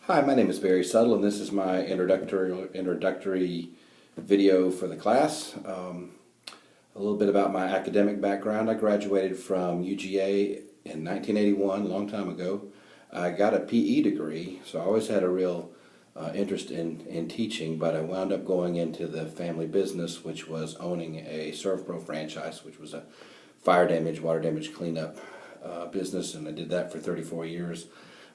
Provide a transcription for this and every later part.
Hi, my name is Barry Suttle, and this is my introductory video for the class. A little bit about my academic background. I graduated from UGA in 1981, a long time ago. I got a PE degree, so I always had a real interest in teaching, but I wound up going into the family business, which was owning a ServPro franchise, which was a fire damage, water damage cleanup business, and I did that for 34 years.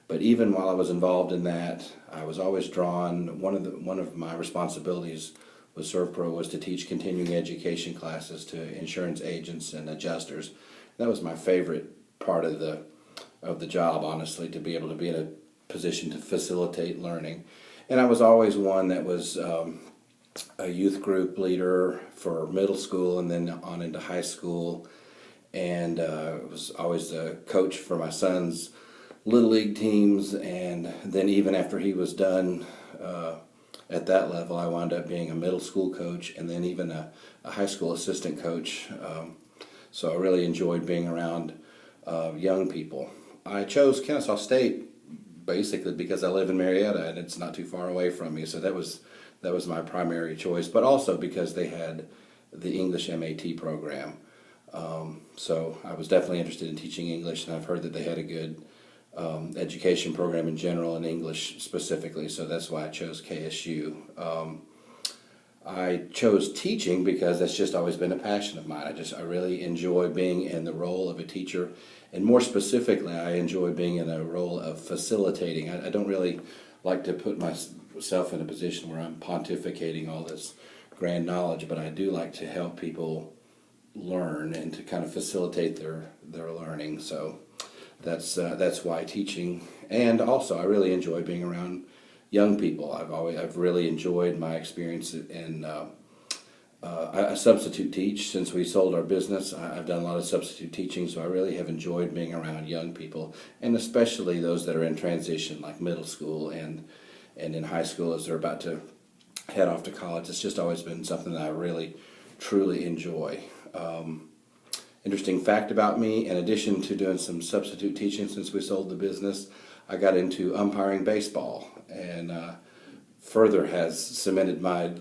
But even while I was involved in that, I was always drawn. One of my responsibilities with ServPro was to teach continuing education classes to insurance agents and adjusters. That was my favorite part of the job, honestly, to be able to be in a position to facilitate learning. And I was always one that was a youth group leader for middle school and then on into high school, and was always the coach for my son's Little League teams, and then even after he was done at that level, I wound up being a middle school coach and then even a high school assistant coach. So I really enjoyed being around young people. I chose Kennesaw State basically because I live in Marietta and it's not too far away from me, so that was my primary choice, but also because they had the English MAT program. So I was definitely interested in teaching English, and I've heard that they had a good education program in general and English specifically, so that's why I chose KSU. I chose teaching because that's just always been a passion of mine. I really enjoy being in the role of a teacher, and more specifically, I enjoy being in a role of facilitating. I don't really like to put myself in a position where I'm pontificating all this grand knowledge, but I do like to help people learn and to kind of facilitate their learning. So that's why teaching, and also I really enjoy being around young people. I've really enjoyed my experience in I substitute teach since we sold our business. I've done a lot of substitute teaching, so I really have enjoyed being around young people, and especially those that are in transition, like middle school and in high school as they're about to head off to college. It's just always been something that I really truly enjoy. Interesting fact about me, in addition to doing some substitute teaching since we sold the business, I got into umpiring baseball, and further has cemented my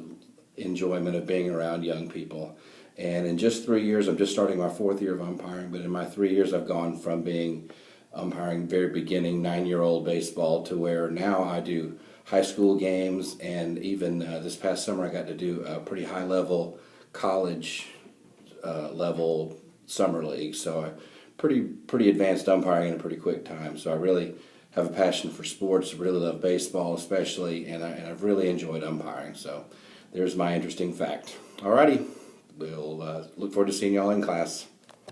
enjoyment of being around young people. And in just 3 years, I'm just starting my 4th year of umpiring, but in my 3 years I've gone from being umpiring very beginning 9-year-old baseball to where now I do high school games, and even this past summer I got to do a pretty high level college level summer league. So pretty advanced umpiring in a pretty quick time. So I really have a passion for sports. Really love baseball especially, and I've really enjoyed umpiring. So there's my interesting fact. Alrighty, we'll look forward to seeing y'all in class.